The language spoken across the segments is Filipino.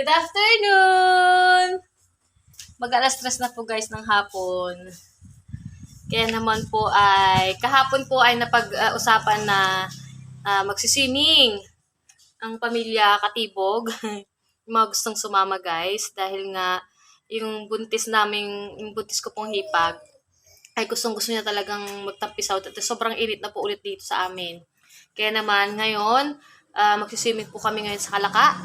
Good afternoon! Mag-alas 3 na po guys ng hapon. Kaya naman po ay, kahapon po ay napag-usapan na magsiswimming ang pamilya Katibog. Yung mga gustong sumama guys. Dahil nga, yung buntis ko pong hipag, ay gustong-gusto niya talagang magtampisaw. At sobrang init na po ulit dito sa amin. Kaya naman, ngayon, magsiswimming po kami ngayon sa Kalaka.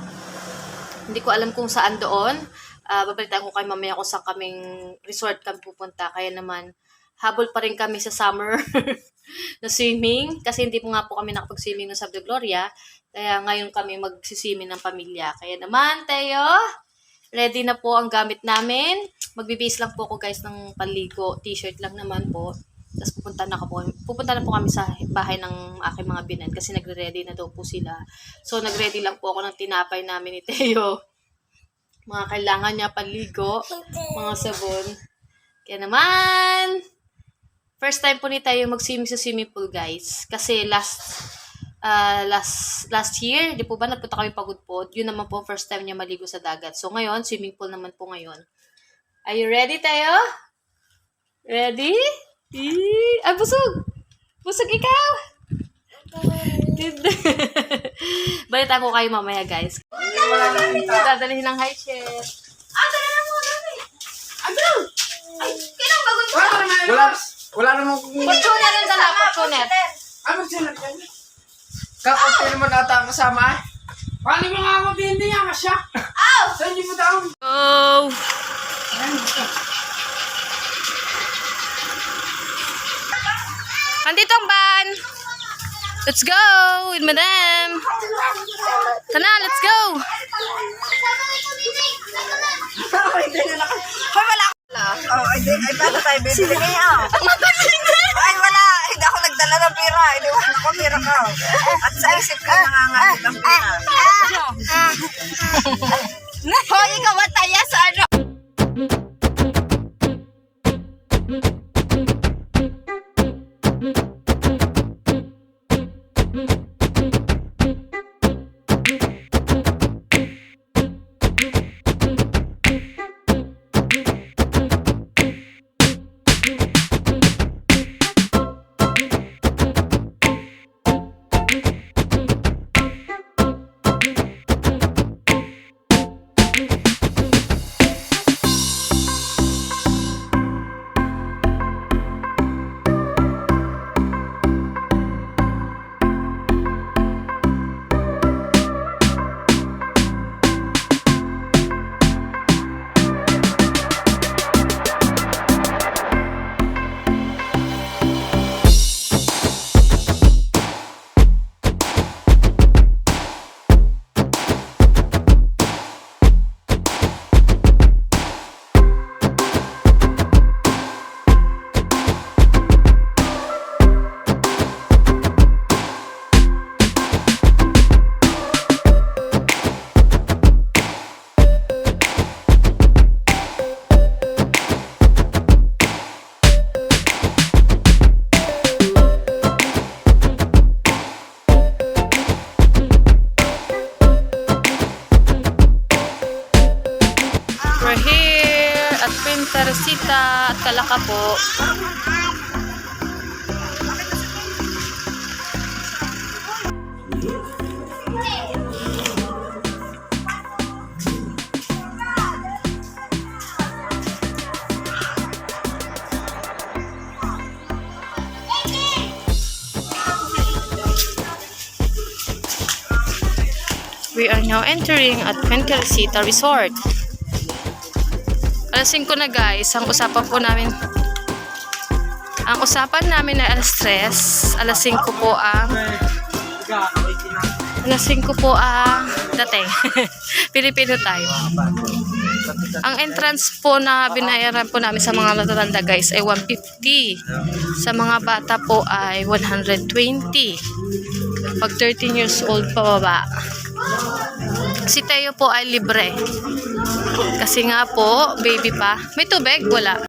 Hindi ko alam kung saan doon. Babalitaan ko kayo mamaya kung saan kaming resort kami pupunta. Kaya naman, habol pa rin kami sa summer na swimming. Kasi hindi po nga po kami nakapag-swimming ng Sabdo Gloria. Kaya ngayon kami magsiswimming ng pamilya. Kaya naman, Teo, ready na po ang gamit namin. Magbibihis lang po ako guys ng paligo. T-shirt lang naman po. Tapos pupunta na po kami sa bahay ng aking mga binan kasi nagre-ready na daw po sila. So, nagready lang po ako ng tinapay namin ni Teo. Mga kailangan niya paligo, mga sabon. Kaya naman, first time po ni Teo mag-swimming sa swimming pool, guys. Kasi last year, di po ba, nagpunta kami Pagudpod. Yun naman po first time niya maligo sa dagat. So, ngayon, swimming pool naman po ngayon. Are you ready, Teo? Ready? Ay, busog! Busog ikaw! Balita ko kayo mamaya, guys. Dadalhin ng high chair. Dali na mo, dali! Agro! Ay, kailang bagon mo? Wala namang kung... Fortuner yung dala, Fortuner. Ano sila dyan? Kakunti naman ata ang kasama. Paano mo nga ako bindi niya ka siya? Ow! Saan niyo mo daw? Oh! Andito ang van. Let's go with madam. Tana, let's go. Hoy, wala ako. Ay, paano tayo bibili ngayon? Ay, wala. Hindi ako nagdala ng pira. Iniwan ako pira ka. At sa isip ka nangangalit ang pira. Hoy, ikaw mataya sa ano? Teresita at Kalaka po. We are now entering at Teresita Resort. Alas 5 na guys, ang usapan namin ay alas 3, alas 5 po ang dating. Pilipino time. Ang entrance po na binayaran po namin sa mga matatanda guys ay 150. Sa mga bata po ay 120. Pag 13 years old pababa. Si Teo po ay libre. Kasi nga po, baby pa. May tubig? Wala.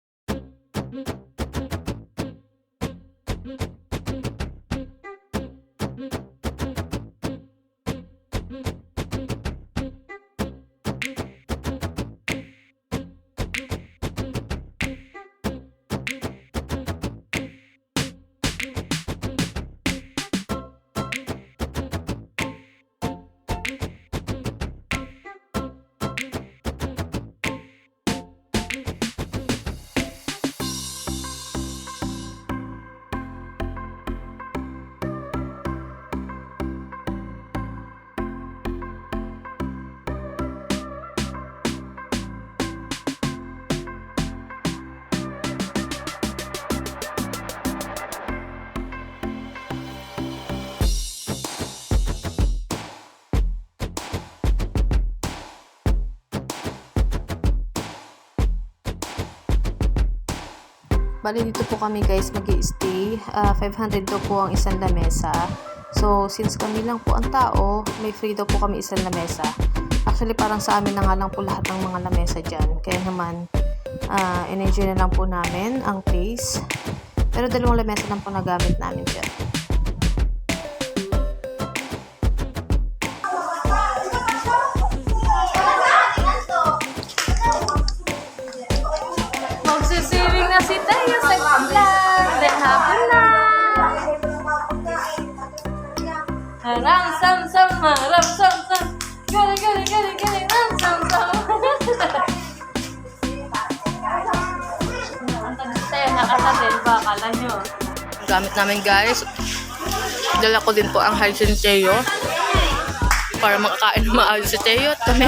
Bali dito po kami guys mag-i-stay. 500 daw po ang isang lamesa. So since kami lang po ang tao, may free daw po kami isang lamesa. Actually parang sa amin na nga lang po lahat ng mga lamesa dyan. Kaya naman in-enjoy na lang po namin ang place. Pero 2 lamesa lang po nagamit namin dyan. Magsisiring na si Tayo sa vlog. Then hapon na. Haram sam sam, haram sam sam. Gali gali gali gali, ram sam sam. Ang tagal tayo nakasadel ba? Akala nyo. Gamit namin guys. Dala ko din po ang Hyacintheo para makakain na maayos si Teo at kami.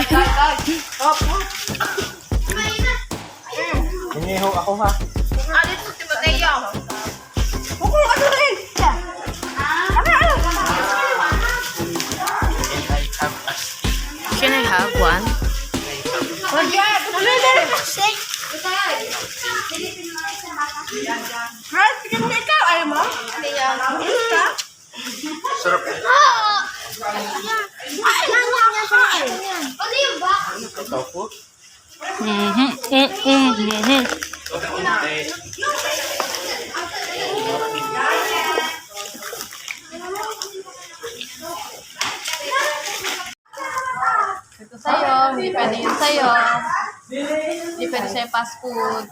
Hiniho ako ha. Alin mo, Timoteo? Huwag ano rin. Can I have one? Girl, tingnan mo ikaw. Ayaw mo? Sarap. Ikaw po? Ito sa'yo, hindi pwede yun sa'yo. Hindi pwede sa'yo fast food.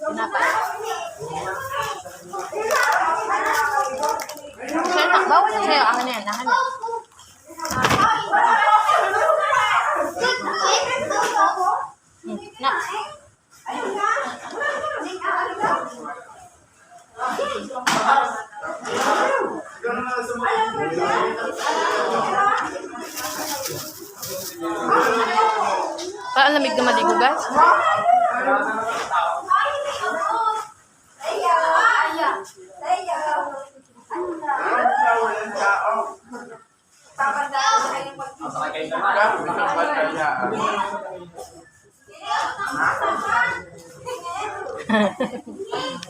Pinapay. Sa'yo, bawal yung sa'yo. Akin na yan, akin na. Na. Parang lamig na maligo, guys.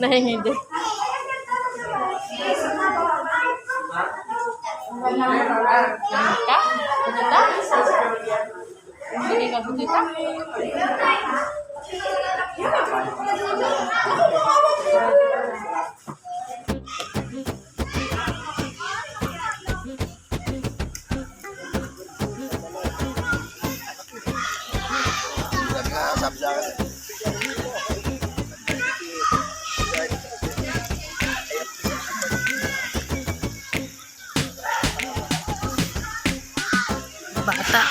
Nahingi din. Ka? Butita? Hindi ka butita? Bata.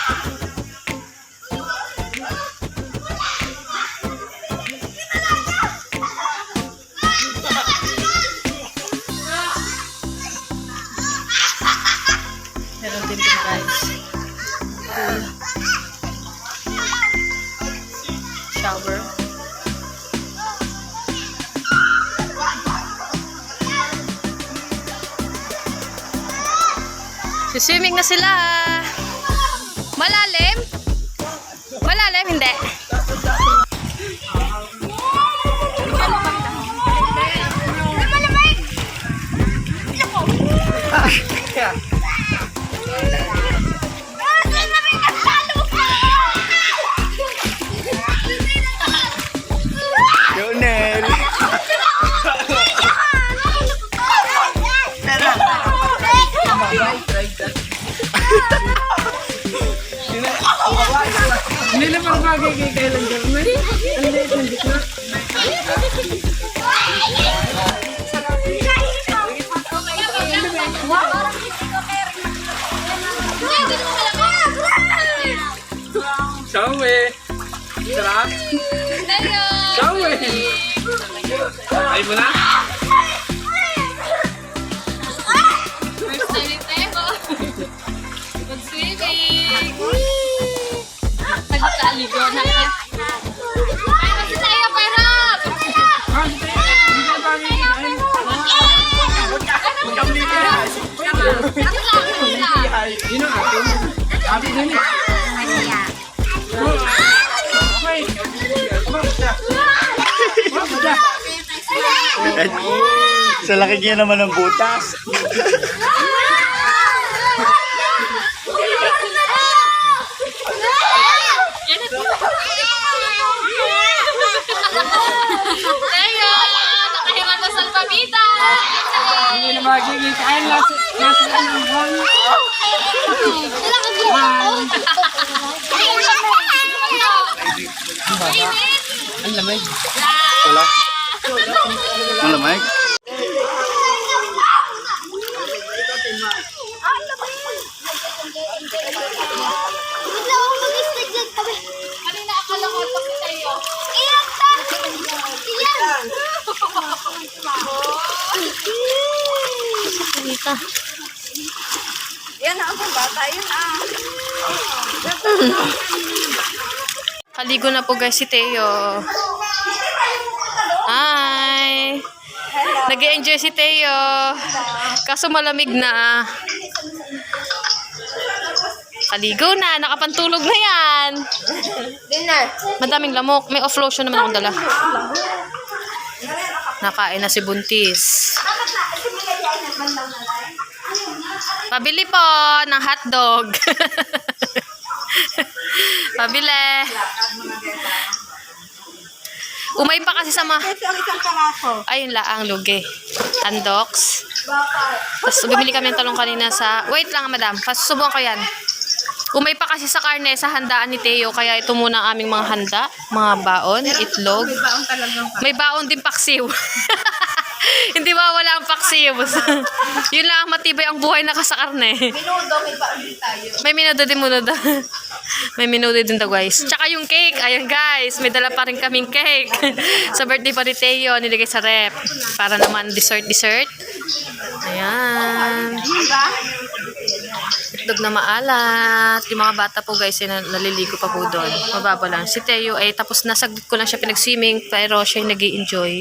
Meron din din guys. Pool. Shower. Swimming na sila. Malalim? Malalim? Hindi. Yonel! Hindi na pang bagay kay kailan German. Ang liit ng gitna. Sawe! Sarap! Sawe! Ay mo na? Nagkaligo na ka. Pero si Tayo, pero! Yun ang atin. Sabi din eh. Okay. Sa laki niya naman ng butas. Tayo! Nakahiman na sa pamita! Hindi na magiging kain nasa ng buwan. Ang lamig. Wala. Malamig. Kanina akala ko ito si Tayo. Pamita. Yan ang bata, yun Kaligo na po guys si Teo. Hi! Nag-enjoy si Teo. Kaso malamig na. Kaligo na. Nakapantulog na yan. Dinner. Madaming lamok. May off-lotion naman akong dala. Nakain na si Buntis. Pabili po ng hotdog. Pabili. Umay pa kasi sa mga... Ito ang isang paraso. Ayun laang lugi. Andox. Tapos bumili kami ng talong kanina sa... Wait lang madam. Pasusubukan ko yan. Umay pa kasi sa karne sa handaan ni Teo. Kaya ito muna ang aming mga handa. Mga baon, itlog. May baong talagang May baon din paksiw. Hindi ba wala ang paksiw? Yun lang ang matibay ang buhay na kasakarne. minudo, may baong din tayo. May minuto din muna daw. May minuto din daw guys. Tsaka yung cake. Ayan guys. May dala pa rin kaming cake. Sa birthday pa ni Teo. Nilagay sa rep. Para naman dessert. Ayan. Itlog na maalat. Yung mga bata po guys, naliligo pa po doon. Mababa lang. Si Teo ay tapos nasaglit ko lang siya pinag-swimming pero siya nag-i-enjoy.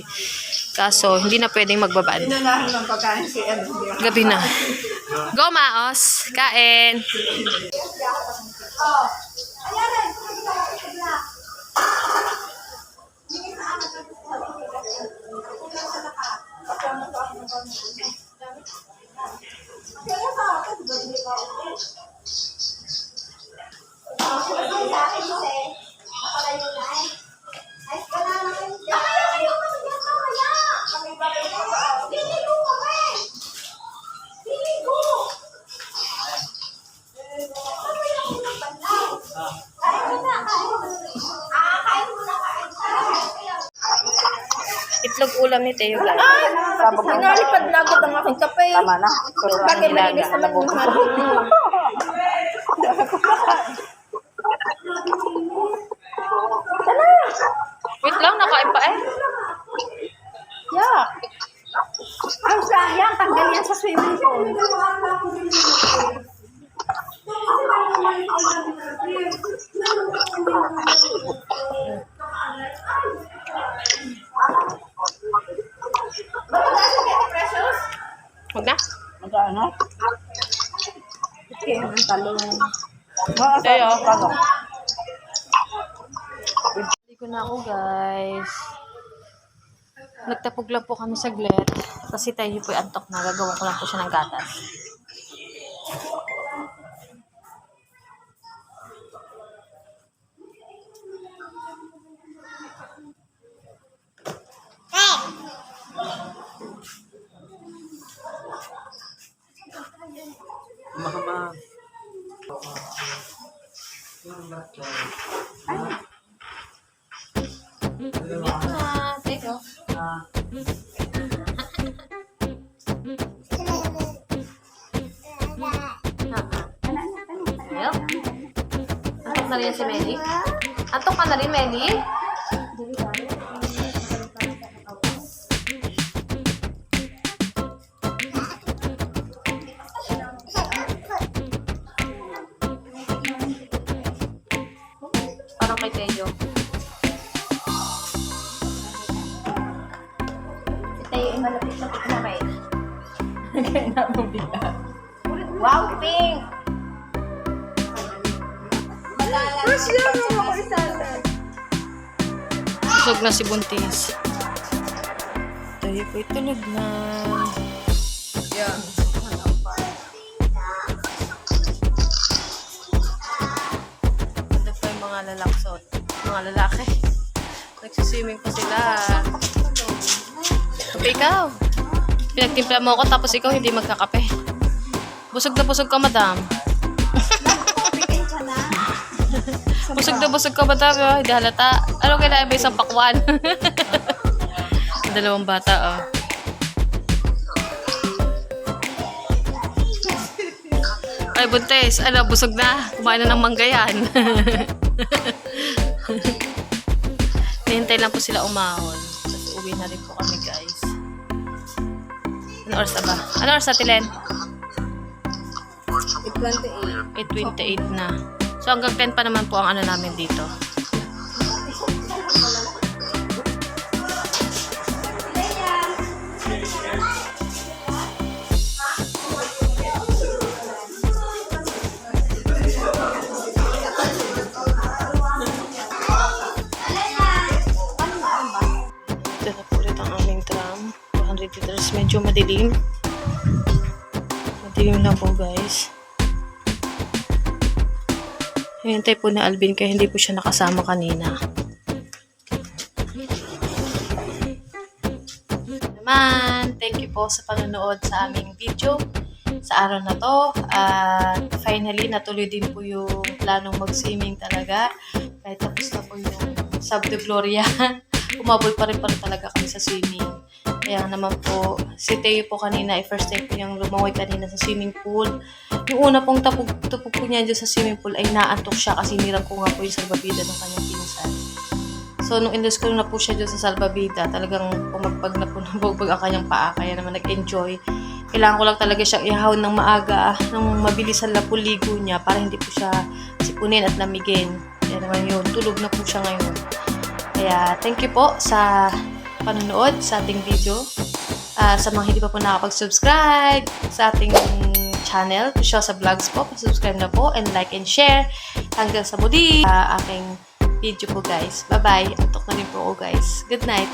Kaso hindi na pwedeng magbabad. Inanahan ng pagkain si Ed. Gabi na. Go Maos! Kain! Itlog ulam ni Teo guys. Pinalipad na agad ang aking kape. Tama na. Bakit malinis naman yung Wait lang, nakain pa eh. Yeah. Ang sayang, tanggal yan sa swimming pool. Huwag na. Magkano? Okay, ang talong. Teo. Ligo na ako guys. Nagtapog lang po kami saglit. Kasi tayo po antok na. Gagawa ko lang po siya ng gatas. Mama. Teo. Ayun. Antok na rin si Melly? Antok ka na rin, Melly? Parang kay Teo. Tayo ay malapit sa tikmamay. Kaya mo bigla. Wow, pink! Mas yan ako isa. Busog na si Buntis. Ito tayo po'y tulog na. Yan. Ano pa yung mga lalaksot? Mga lalaki. Nagsiswimming pa sila. Kape ikaw. Pinagtimpla mo ako tapos ikaw hindi magkakape. Busog na busog ka, madam. Busog ka, madam. Oh. Hindi halata. Ano kailangan ba isang pakwan? Dalawang bata, oh. Ay, buntes. Ano, busog na. Kumain na ng manggayan. Hintay lang po sila umahon. Tapos uwi na rin po kami, guys. Ano oras na ba? Ano oras na, Tilen? 8:28 na. So, hanggang 10 pa naman po ang ano namin dito. Ito na po ulit ang aming tram. 200 liters. Medyo madilim. Madilim lang po, guys. Hintay po na Alvin kaya hindi po siya nakasama kanina. Naman, thank you po sa panonood sa aming video sa araw na to. At finally, natuloy din po yung planong mag-swimming talaga. Kahit tapos na po yung Sub de Gloria. Umabot pa rin talaga kami sa swimming. Kaya naman po, si Teo po kanina, first time po niyang lumangoy kanina sa swimming pool. Yung una pong tupog po niya dyan sa swimming pool ay naantok siya kasi nirang ko nga po yung salbabida ng kanyang pinsan. So, nung indus ko na po siya dyan sa salbabida, talagang pumagpag na po ng bugbag ang kanyang paa. Kaya naman nag-enjoy. Kailangan ko lang talaga siyang ihahon ng maaga, ng mabilisan na po ligo niya para hindi po siya sipunin at lamigin. Kaya naman yun, tulog na po siya ngayon. Kaya, thank you po sa panonood sa ating video. Sa mga hindi pa po nakapag-subscribe sa ating channel, Pusyo sa Vlogs po, subscribe na po and like and share. Hanggang sa muli aking video po, guys. Bye-bye. Antok na rin po ako, guys. Good night.